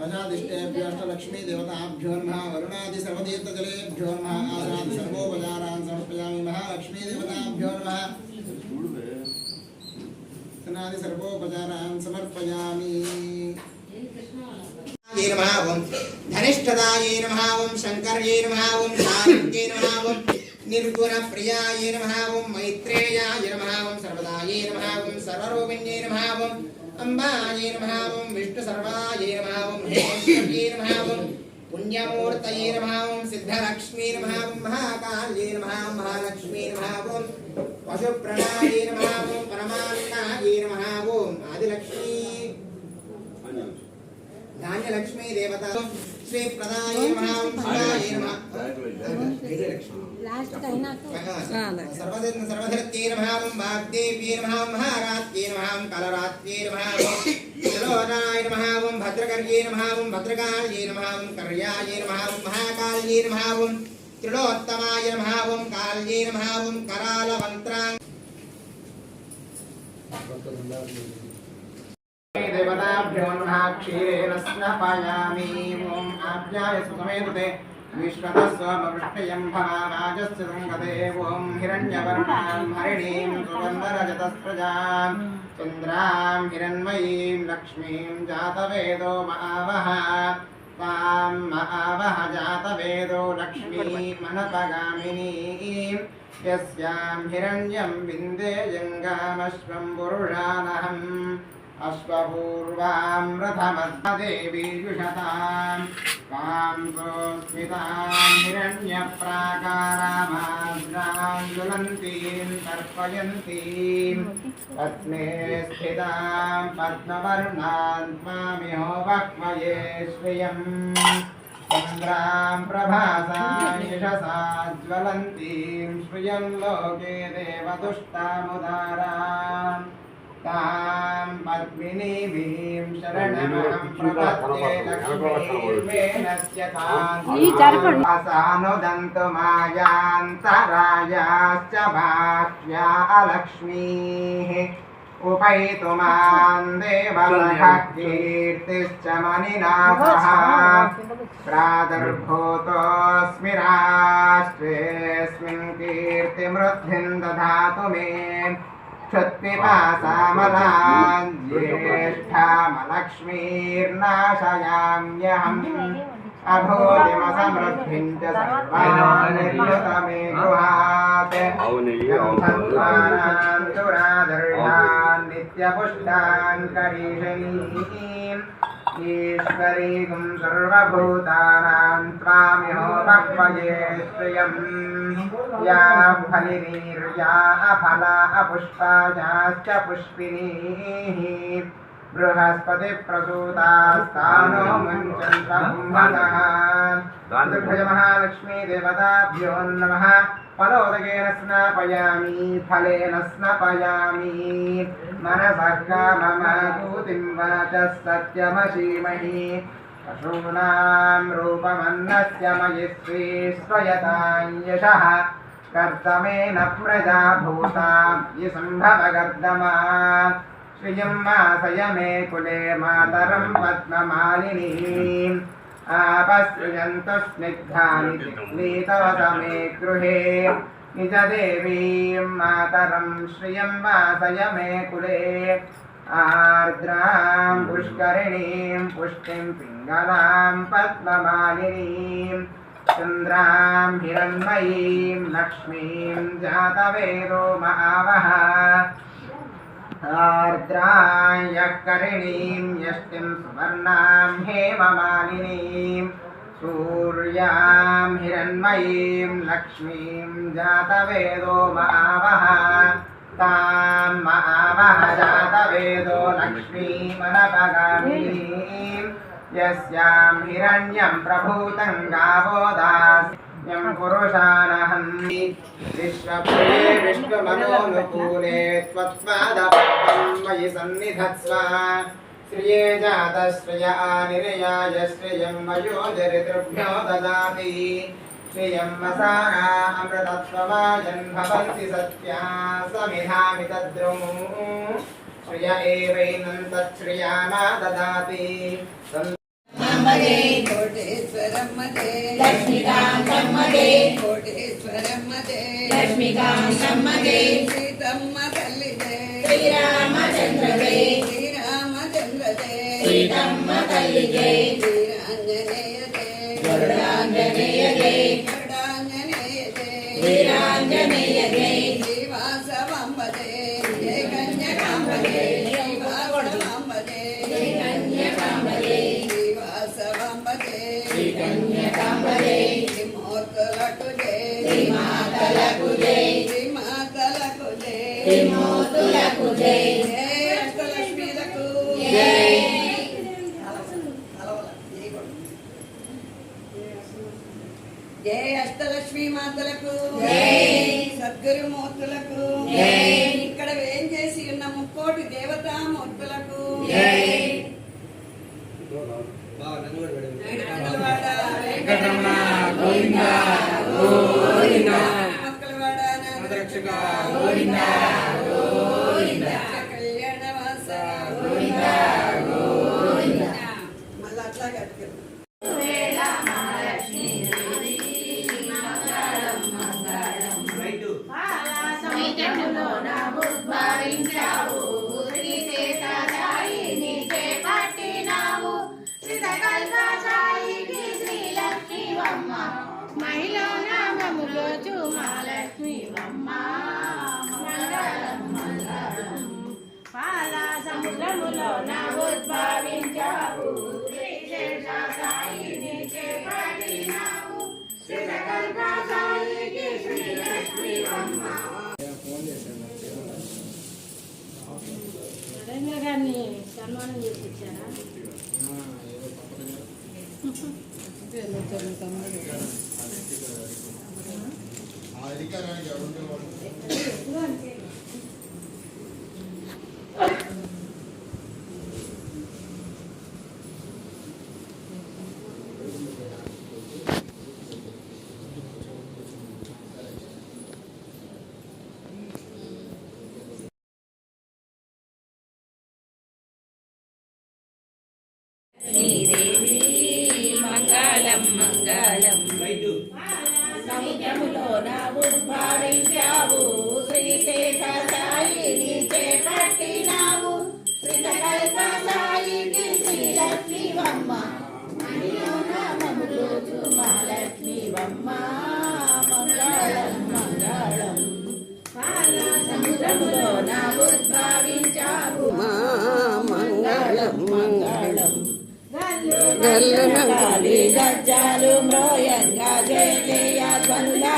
लक्ष्मी देवताभ्यो नमः वरुणादि सर्वतीर्थजलेभ्यो नमः आसनादि सर्वोपचारान् समर्पयामि महालक्ष्मी देवताभ्यो नमः आसनादि सर्वोपचारान् समर्पयामि नमः ओम धनिष्ठदाय नमः ओम शंकर्ये नमः ओम शान्त्ये नमः ओम निर्गुण प्रियाय नमः ओम मैत्रेयाय नमः ओम सर्वदाय नमः ओम सर्वरूपिण्ये नमः ओम अम्बाये नमः ओम विष्णु सर्वाय नमः ओम हेमंतये नमः ओम पुण्यमूर्तये नमः ओम सिद्धलक्ष्मी नमः ओम महाकाल्ये नमः ओम महालक्ष्मी नमः ओम पशुप्रणाये नमः ओम परमान्नाये नमः ओम आदिलक्ष्मी धान्यलक्ष्मी देवता श्री प्रदाय नमः ओम प्रदाय नमः लास्ट कहना तो सर्वधरत्ये नमः ओम वाग्देव्ये नमः ओम महारात्ये नमः ओम कालरात्ये नमः ओम त्रिलोकाय नमः ओम भद्रकर्ये नमः ओम भद्रकाल्ये नमः ओम कर्याये नमः ओम महाकाल्ये नमः ओम त्रिलोत्तमाय नमः ओम काल्ये नमः ओम करालवन्त्रां देवताभ्यो नमः क्षीरेण स्नापयामि ओम आज्ञाय सुखमेतुते विश्वतस्वमवृष्टयं भवावाजस्य संगते ओम हिरण्यवर्णां हरिणीं सुवर्णरजतस्रजां चन्द्रां हिरण्मयीं लक्ष्मीं जातवेदो महावः तां महावः जातवेदो लक्ष्मीमनपगामिनीं यस्यां हिरण्यं विन्देयङ्गामश्वं पुरुषानहम् अश्वपूर्वां रथमध्वदेवी युषतां कां सोऽस्मितां हिरण्यप्राकारामाद्रां ज्वलन्तीं तर्पयन्तीं पद्मे स्थितां पद्मवर्णां त्वामिहो वक्मये श्रियम् चन्द्रां प्रभासां यशसा ज्वलन्तीं श्रियं लोके देवदुष्टामुदाराम् तां पद्मिनीं शरणमहं प्रपद्ये लक्ष्मीर्वेणस्यतां असानुदन्तु मायान्तरायाश्च बाह्या अलक्ष्मीः उपैतु मां देवसखः कीर्तिश्च मनिनाथः प्रादुर्भूतोऽस्मि राष्ट्रेऽस्मिन् कीर्तिमृद्धिं दधातु मे क्षुत्पिपासामलां ज्येष्ठामलक्ष्मीर्नाशयाम्यहम् अभूतिमसमृद्धिं च सर्वान्निर्युतमे गृहात् गन्धद्वारान् दुरादर्शान् नित्यपुष्टान् करीषणीम् ईश्वरीं सर्वभूतानां त्वामिहो वक्मये श्रियम् या फलिनीर्या अफला अपुष्पायाश्च पुष्पिणीः बृहस्पतिप्रसूतास्तानो मुञ्चन्तकुम्भकः महालक्ष्मी देवताभ्यो नमः फलोदकेन स्नापयामि फलेन स्नापयामि मनसः काममाकूतिं वाचः सत्यमशीमहि पशूनां रूपमन्नस्य मयि श्रीस्वयतां यशः कर्तमेन प्रजा भूता यिसम्भवगर्दमा श्रियं मासय मे कुले मातरं पद्ममालिनीम् आपसृजन्तु स्निग्धानि नीतवत मे गृहे निजदेवीं मातरं श्रियं वासय मे कुले आर्द्रां पुष्करिणीं पुष्टिं पिङ्गलां पद्ममालिनीं चन्द्रां हिरण्मयीं लक्ष्मीं जातवेदो महावः आर्द्रायः करिणीं यष्टिं सुवर्णां हेममालिनीं सूर्यां हिरण्मयीं लक्ष्मीं जातवेदो महावः तां महावः जातवेदो लक्ष्मीमनपगामिनीं यस्यां हिरण्यं प्रभूतं गावो दास्यं पुरुषानहन्ति विश्वप्रिये विश्वमनोनुकूले त्वत्पादपद्मं मयि सन्निधत्स्व श्रिये जातश्रिय आनिर्याय श्रियं वयोजरितृभ्यो ददाति श्रियं वसाना अमृतत्वमायन् भवन्ति सत्या समिधामि तद्रुमु श्रिय एवैनं तच्छ्रियामा ददाति कोटेश्वरम्मदे लक्ष्मीकान्तम्मदे कोटेश्वरम्मदे लक्ष्मीकान्तम्मदे सीतम्म तल्लिदे श्रीरामचन्द्रदे श्रीरामचन्द्रदे सीतम्म तल्लिदे वीराञ्जनेयदे गरुडाञ्जनेयदे गरुडाञ्जनेयदे वीराञ्जनेयदे श्रीवासवाम्बदे जय कन्यकाम्बदे श्रीवासवाम्बदे जय कन्यकाम्बदे कन्यकांबरे श्रीमोतలకు జై శ్రీమాతలకు జై శ్రీమాతలకు జై శ్రీమోతులకు జై జై అష్టలక్ష్మీలకు జై జై అష్టలక్ష్మీ మాతలకు జై సద్గురుమూర్తులకు జై ఇక్కడ వేం చేసి ఉన్న ముక్కోటి దేవతామూర్తులకు జై వెంకటరమణ గోవింద గోవింద మక్కలవాడ రక్షక గోవింద గోవింద కళ్యాణవాస గోవింద గోవింద మళ్ళీ అట్లా కట్టుకెళ్ళి మహిళా నామములో మహాలక్ష్మి అమ్మ మంగళం మంగళం పాల సముద్రములో నా ఉద్భవించావు శ్రీశేషాయిని చేపట్టినావు శ్రీకల్పసాయికి శ్రీలక్ష్మి అమ్మ నరేంద్ర గారిని సన్మానం చేయించారా మంగళం మంగళం సముద్రములో నా ఉద్భవించావు శ్రీశేషాయిని చేపట్టినావు శ్రీకల్ప సాయికి శ్రీలక్ష్మీవమ్మ నామములు మహాలక్ష్మీవమ్మ మంగళం మంగళం సముద్రములో నా ఉద్భవించావు మంగళం మంగళం గల్లున గాలి గజ్జాలు మ్రోయంగా జయ జయ ధ్వనులా